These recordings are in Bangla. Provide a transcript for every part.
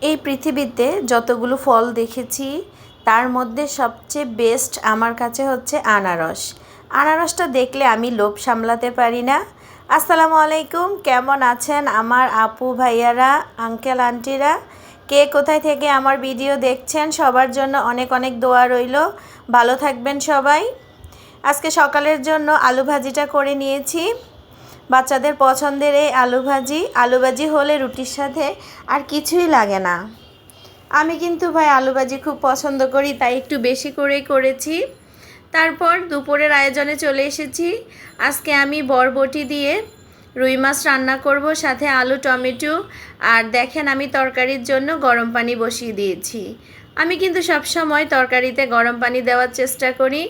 এই পৃথিবীতে যতগুলো ফল দেখেছি তার মধ্যে সবচেয়ে বেস্ট আমার কাছে হচ্ছে আনারস। আনারসটা দেখলে আমি লোভ সামলাতে পারি না। আসসালামু আলাইকুম, কেমন আছেন আমার আপু ভাইয়ারা, আঙ্কেল আন্টিরা? কে কোথায় থেকে আমার ভিডিও দেখছেন সবার জন্য অনেক অনেক দোয়া রইল। ভালো থাকবেন সবাই। আজকে সকালের জন্য আলু ভাজিটা করে নিয়েছি। বাচ্চাদের পছন্দের এই আলু ভাজি হলে রুটির সাথে আর কিছুই লাগে না। আমি কিন্তু ভাই আলু ভাজি খুব পছন্দ করি, তাই একটু বেশি করেই করেছি। তারপর দুপুরের আয়োজনে চলে এসেছি। আজকে আমি বরবটি দিয়ে রুই মাছ রান্না করব, সাথে আলু টমেটো। আর দেখেন আমি তরকারির জন্য গরম পানি বসিয়ে দিয়েছি। আমি কিন্তু সবসময় তরকারিতে গরম পানি দেওয়ার চেষ্টা করি।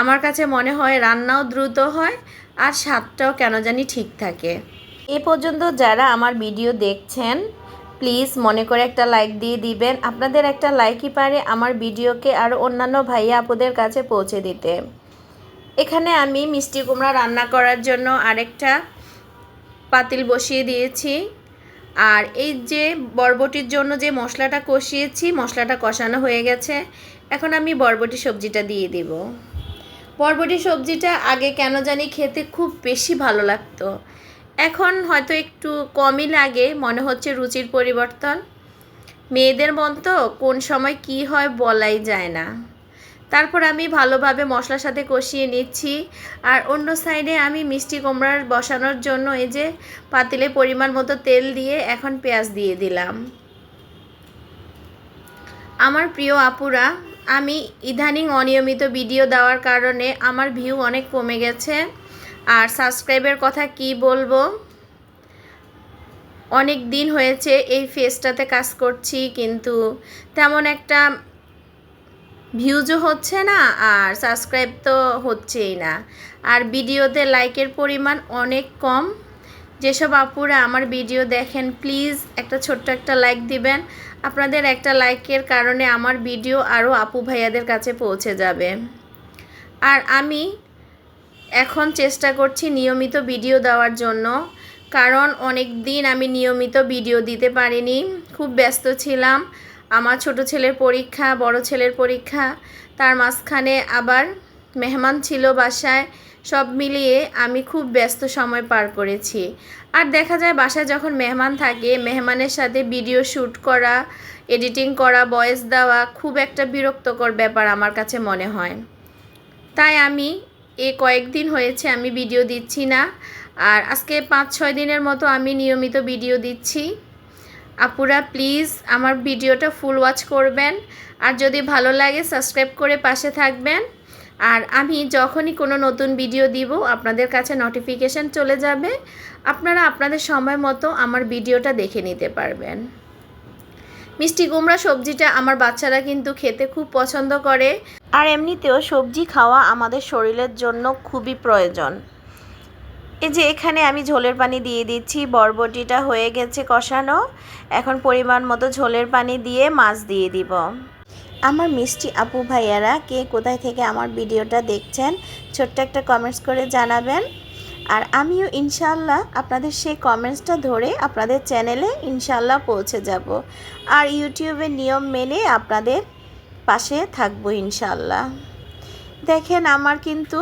আমার কাছে মনে হয় রান্নাও দ্রুত হয় আর স্বাদটাও কেন জানি ঠিক থাকে। এ পর্যন্ত যারা আমার ভিডিও দেখছেন প্লিজ মনে করে একটা লাইক দিয়ে দিবেন। আপনাদের একটা লাইকই পারে আমার ভিডিওকে আরও অন্যান্য ভাইয়া আপুদের কাছে পৌঁছে দিতে। এখানে আমি মিষ্টি কুমড়া রান্না করার জন্য আরেকটা পাতিল বসিয়ে দিয়েছি। আর এই যে বরবটির জন্য যে মশলাটা কষিয়েছি, মশলাটা কষানো হয়ে গেছে। এখন আমি বরবটি সবজিটা দিয়ে দিব। বরবটি সবজিটা আগে কেন জানি খেতে খুব বেশি ভালো লাগতো, এখন হয়তো একটু কমই লাগে। মনে হচ্ছে রুচির পরিবর্তন। মেয়েদের মন তো কোন সময় কি হয় বলাই যায় না। তারপর আমি ভালোভাবে মশলার সাথে কষিয়ে নিচ্ছি। আর অন্য সাইডে আমি মিষ্টি কুমড়ার বসানোর জন্য এই যে পাতিলে পরিমাণ মতো তেল দিয়ে এখন পেঁয়াজ দিয়ে দিলাম। আমার প্রিয় আপুরা, আমি ইদানিং অনিয়মিত ভিডিও দেওয়ার কারণে আমার ভিউ অনেক কমে গেছে। আর সাবস্ক্রাইবের কথা কি বলবো, অনেক দিন হয়েছে এই ফেসটাতে কাজ করছি, কিন্তু তেমন একটা ভিউজও হচ্ছে না আর সাবস্ক্রাইব তো হচ্ছেই না। আর ভিডিওতে লাইকের পরিমাণ অনেক কম। যেসব আপুরা আমার ভিডিও দেখেন প্লিজ একটা ছোট্ট একটা লাইক দিবেন। আপনাদের একটা লাইকের কারণে আমার ভিডিও আরও আপু ভাইয়াদের কাছে পৌঁছে যাবে। আর আমি এখন চেষ্টা করছি নিয়মিত ভিডিও দেওয়ার জন্য, কারণ অনেক দিন আমি নিয়মিত ভিডিও দিতে পারিনি, খুব ব্যস্ত ছিলাম। আমার ছোট ছেলের পরীক্ষা, বড় ছেলের পরীক্ষা, তার মাঝখানে আবার মেহমান ছিল বাসায়। সব মিলিয়ে আমি খুব ব্যস্ত সময় পার করেছি। আর দেখা যায় বাসায় যখন মেহমান থাকে, মেহমানের সাথে ভিডিও শ্যুট করা, এডিটিং করা, ভয়েস দেওয়া খুব একটা বিরক্তকর ব্যাপার আমার কাছে মনে হয়। তাই আমি কয়েকদিন হয়েছে আমি ভিডিও দিচ্ছি না। আর আজকে 5-6 দিনের মতো আমি নিয়মিত ভিডিও দিচ্ছি। আপুরা প্লিজ আমার ভিডিওটা ফুল ওয়াচ করবেন। আর যদি ভালো লাগে সাবস্ক্রাইব করে পাশে থাকবেন। আর আমি যখনই কোনো নতুন ভিডিও দিব আপনাদের কাছে নোটিফিকেশান চলে যাবে। আপনারা আপনাদের সময় মতো আমার ভিডিওটা দেখে নিতে পারবেন। মিষ্টি কুমড়া সবজিটা আমার বাচ্চারা কিন্তু খেতে খুব পছন্দ করে। আর এমনিতেও সবজি খাওয়া আমাদের শরীরের জন্য খুবই প্রয়োজন। এই যে এখানে আমি ঝোলের পানি দিয়ে দিচ্ছি। বরবটিটা হয়ে গেছে কষানো, এখন পরিমাণ মতো ঝোলের পানি দিয়ে মাছ দিয়ে দিব। আমার মিষ্টি আপু ভাইয়ারা কে কোথায় থেকে আমার ভিডিওটা দেখছেন ছোট্ট একটা কমেন্টস করে জানাবেন। আর আমিও ইনশাআল্লাহ আপনাদের সেই কমেন্টসটা ধরে আপনাদের চ্যানেলে ইনশাআল্লাহ পৌঁছে যাব। আর ইউটিউবের নিয়ম মেনে আপনাদের পাশে থাকবো ইনশাআল্লাহ। দেখেন আমার কিন্তু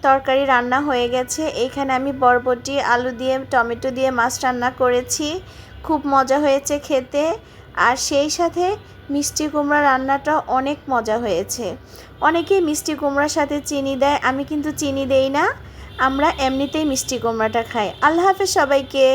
তরকারি রান্না হয়ে গেছে। এইখানে আমি বরবটি, আলু দিয়ে, টমেটো দিয়ে মাছ রান্না করেছি, খুব মজা হয়েছে খেতে। আর সেই সাথে মিষ্টি কুমড়া রান্নাটা অনেক মজা হয়েছে। অনেকেই মিষ্টি কুমড়ার সাথে চিনি দেয়, আমি কিন্তু চিনি দেই না, আমরা এমনিতেই মিষ্টি কুমড়াটা খাই। আল্লাহ হাফেজ সবাইকে।